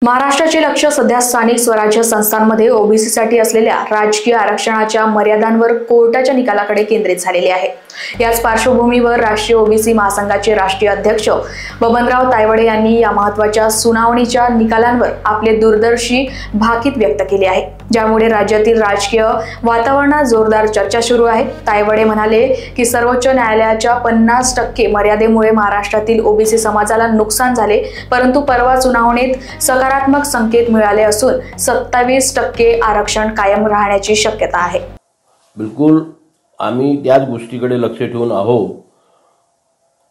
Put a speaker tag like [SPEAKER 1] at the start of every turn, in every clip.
[SPEAKER 1] महाराष्ट्राचे लक्ष सध्या स्थानिक स्वराज्य संस्थांमध्ये ओबीसीसाठी असलेल्या राजकीय आरक्षणाच्या मर्यादांवर कोर्टाच्या निकालाकडे केंद्रित झालेले आहे। याच पार्श्वभूमीवर राष्ट्रीय ओबीसी महासंघाचे राष्ट्रीय अध्यक्ष बबनराव तायवाडे यांनी या महत्त्वाच्या सुनावणीच्या निकालांवर आपले दूरदर्शी भाकीत व्यक्त केले आहे, ज्यामुळे राज्यातील राजकीय वातावरणात जोरदार चर्चा सुरू आहे। तायवाडे म्हणाले की सर्वोच्च न्यायालयाच्या 50% मर्यादेमुळे महाराष्ट्रातील ओबीसी समाजाला नुकसान झाले, परंतु परवा सुनावणीत सकारात्मक संकेत मिळाले असून 27% आरक्षण कायम राहण्याची शक्यता आहे।
[SPEAKER 2] बिलकुल आम्ही त्याच गोष्टीकडे लक्ष ठेवून आहोत।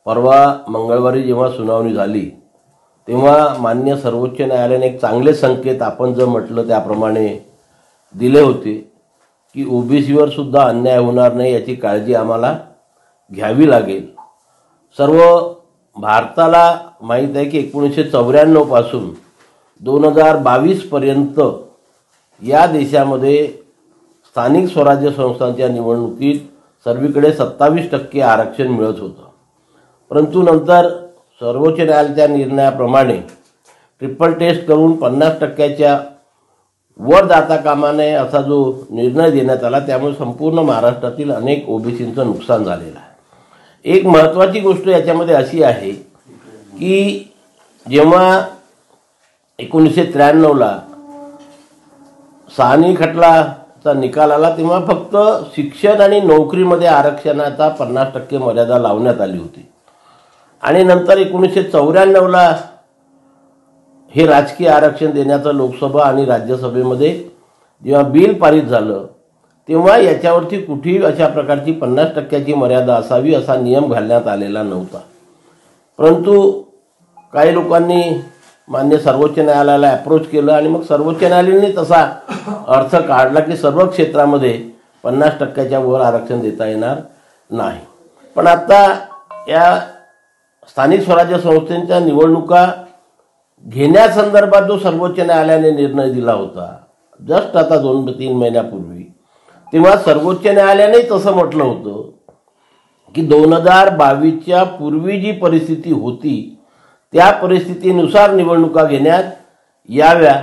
[SPEAKER 2] परवा मंगळवारी जेव्हा सुनावणी झाली तेव्हा मान्य सर्वोच्च न्यायालयाने एक चांगले संकेत आपण जे म्हटलं त्याप्रमाणे दिले होते की ओबीसीवर सुद्धा अन्याय होणार नाही याची काळजी आम्हाला घ्यावी लागेल। सर्व भारताला माहीत आहे की 1994 पासून 2022 पर्यंत या देशामध्ये स्थानिक स्वराज्य संस्थांच्या निवडणुकीत सर्वीकडे 27% आरक्षण मिळत होतं, परंतु नंतर सर्वोच्च न्यायालयाच्या निर्णयाप्रमाणे ट्रिपल टेस्ट करून 50%च्या वर जाता कामा नये असा जो निर्णय देण्यात आला, त्यामुळे संपूर्ण महाराष्ट्रातील अनेक ओबीसींचं नुकसान झालेलं आहे। एक महत्त्वाची गोष्ट याच्यामध्ये अशी आहे की जेव्हा 1993ला साहनी खटलाचा निकाल आला तेव्हा फक्त शिक्षण आणि नोकरीमध्ये आरक्षणाचा 50% मर्यादा लावण्यात आली होती आणि नंतर 1994ला हे राजकीय आरक्षण देण्याचं लोकसभा आणि राज्यसभेमध्ये जेव्हा बिल पारित झालं तेव्हा याच्यावरती कुठेही अशा प्रकारची 50%ची मर्यादा असावी असा नियम घालण्यात आलेला नव्हता। परंतु काही लोकांनी मान्य सर्वोच्च न्यायालयाला अप्रोच केलं आणि मग सर्वोच्च न्यायालयाने तसा अर्थ काढला की सर्व क्षेत्रामध्ये 50%च्या वर आरक्षण देता येणार नाही। पण आता या स्थानिक स्वराज्य संस्थांच्या निवडणुका घेण्यासंदर्भात जो सर्वोच्च न्यायालयाने निर्णय दिला होता जस्ट आता 2-3 महिन्यापूर्वी, तेव्हा सर्वोच्च न्यायालयाने तसं म्हटलं होतं की 2022च्या पूर्वी जी परिस्थिती होती त्या परिस्थितीनुसार निवडणुका घेण्यात याव्या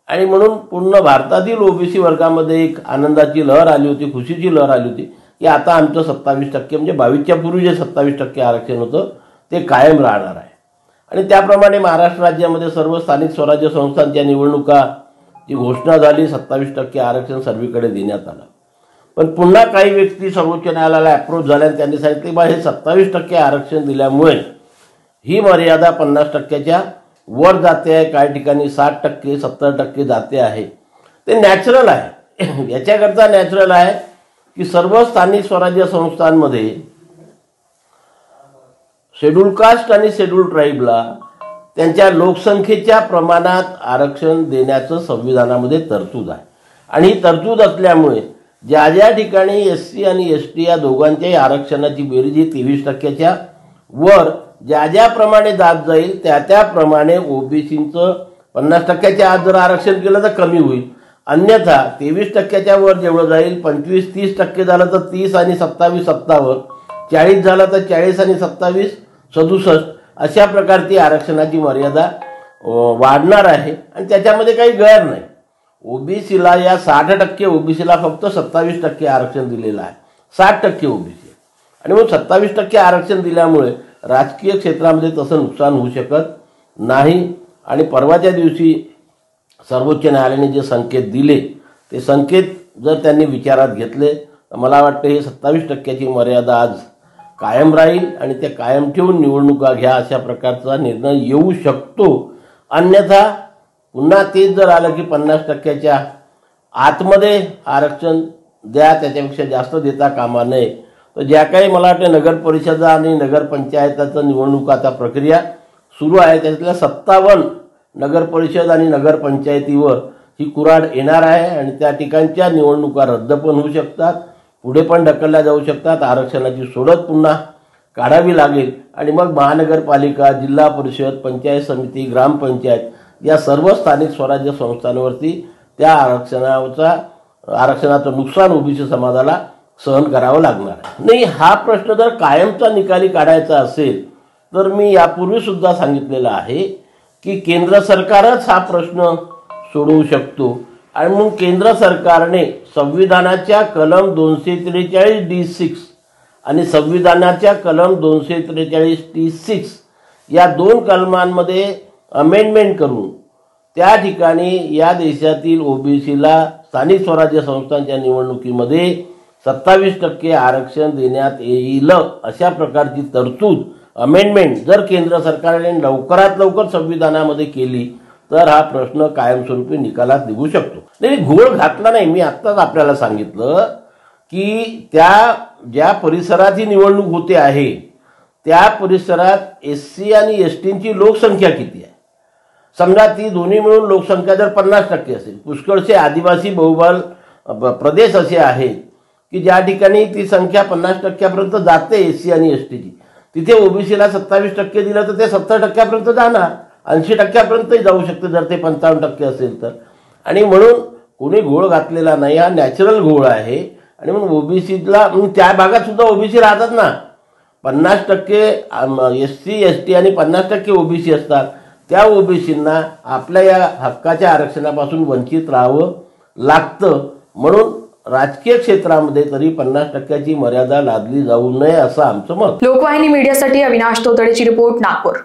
[SPEAKER 2] आणि म्हणून पूर्ण भारतातील ओबीसी वर्गामध्ये एक आनंदाची लहर आली होती, खुशीची लहर आली होती की आता आमचं 27% म्हणजे 22च्या पूर्वी जे 27% आरक्षण होतं ते कायम राहणार आहे। आणि त्याप्रमाणे महाराष्ट्र राज्यामध्ये सर्व स्थानिक स्वराज्य संस्थांच्या निवडणुकाची घोषणा झाली, 27% आरक्षण सर्वीकडे देण्यात आलं। पण पुन्हा काही व्यक्ती सर्वोच्च न्यायालयाला अप्रोच झाल्या आणि त्यांनी सांगितले बा हे 27% आरक्षण दिल्यामुळे ही मर्यादा 50%च्या वर जाते आहे, काही ठिकाणी 60%, 70% जाते आहे। ते नॅचरल आहे। याच्याकरता नॅचरल आहे की सर्व स्थानिक स्वराज्य संस्थांमध्ये शेड्यूल कास्ट आणि शेड्यूल ट्राईबला त्यांच्या लोकसंख्येच्या प्रमाणात आरक्षण देण्याचं संविधानामध्ये तरतूद आहे आणि ही तरतूद असल्यामुळे ज्या ज्या ठिकाणी एससी आणि एसटी या दोघांच्याही आरक्षणाची बेरीज ही 23%च्या वर ज्या ज्याप्रमाणे जात जाईल त्याप्रमाणे ओबीसींचं 50%च्या आत जर आरक्षण केलं तर कमी होईल, अन्यथा 23%च्या वर जेवढं जाईल 25-30% झालं तर 30 आणि 27 57, 40 झालं तर 40 आणि 27 67 अशा प्रकारची आरक्षणाची मर्यादा वाढणार आहे आणि त्याच्यामध्ये काही गैर नाही। ओबीसीला या 60% ओबीसीला फक्त 27% आरक्षण दिलेलं आहे, 60% ओबीसी आणि मग 27% आरक्षण दिल्यामुळे राजकीय क्षेत्रामध्ये तसं नुकसान होऊ शकत नाही। आणि परवाच्या दिवशी सर्वोच्च न्यायालयाने जे संकेत दिले ते संकेत जर त्यांनी विचारात घेतले तर मला वाटतं हे 27%ची मर्यादा आज कायम राहील आणि ते कायम ठेवून निवडणुका घ्या अशा प्रकारचा निर्णय येऊ शकतो। अन्यथा पुन्हा तेच जर आलं की 50%च्या आतमध्ये आरक्षण द्या, त्याच्यापेक्षा जास्त देता कामा नये, तर ज्या काही मला वाटतं नगर परिषदा आणि नगरपंचायताचं निवडणुकाचा प्रक्रिया सुरू आहे त्यातल्या 57 नगर परिषद आणि नगरपंचायतीवर ही कुऱ्हाड येणार आहे आणि त्या ठिकाणच्या निवडणुका रद्द पण होऊ शकतात, पुढे पण ढकलल्या जाऊ शकतात, आरक्षणाची सोडत पुन्हा काढावी लागेल आणि मग महानगरपालिका, जिल्हा परिषद, पंचायत समिती, ग्रामपंचायत या सर्व स्थानिक स्वराज्य संस्थांवरती त्या आरक्षणाचं नुकसान ओबीसी समाजाला सहन करावं लागणार आहे। नाही, हा प्रश्न जर कायमचा निकाली काढायचा असेल तर मी यापूर्वी सुद्धा सांगितलेलं आहे की केंद्र सरकारच हा प्रश्न सोडवू शकतो आणि म्हणून केंद्र सरकारने संविधानाच्या कलम 243D6 आणि संविधानाच्या कलम 243T6 या 2 कलमांमध्ये अमेंडमेंट करून त्या ठिकाणी या देशातील ओबीसीला स्थानिक स्वराज्य संस्थांच्या निवडणुकीमध्ये 27% आरक्षण देण्यात येईल अशा प्रकारची तरतूद अमेंडमेंट जर केंद्र सरकारने लवकरात लवकर संविधानामध्ये केली तर हा प्रश्न कायमस्वरूपी निकालात निघू शकतो. नाही, घोळ घातला नाही. मी आत्ताच आपल्याला सांगितलं की त्या ज्या परिसरात ही निवडणूक होते आहे त्या परिसरात SC आणि STची लोकसंख्या किती आहे. समजा ती दोन्ही मिळून लोकसंख्या जर 50% असेल, पुष्कळसे आदिवासी बहुबल प्रदेश असे आहेत की ज्या ठिकाणी ती संख्या 50% जाते SC आणि STची, तिथे ओबीसीला 27% दिलं तर ते 70% जाणार, 80% जाऊ शकते जर ते 55% असेल तर. आणि म्हणून कोणी घोळ घातलेला नाही, हा नॅचरल घोळ आहे. आणि म्हणून ओबीसीला त्या भागात सुद्धा ओबीसी राहतात ना, 50% SC ST आणि 50% ओबीसी असतात. त्या ओबीसींना आपल्या या हक्काच्या आरक्षणापासून वंचित राहावं लागतं. म्हणून राजकीय क्षेत्रामध्ये तरी 50%ची मर्यादा लादली जाऊ नये असं आमचं मत.
[SPEAKER 1] लोकवाहिनी मीडियासाठी अविनाश तोतडेची रिपोर्ट, नागपूर.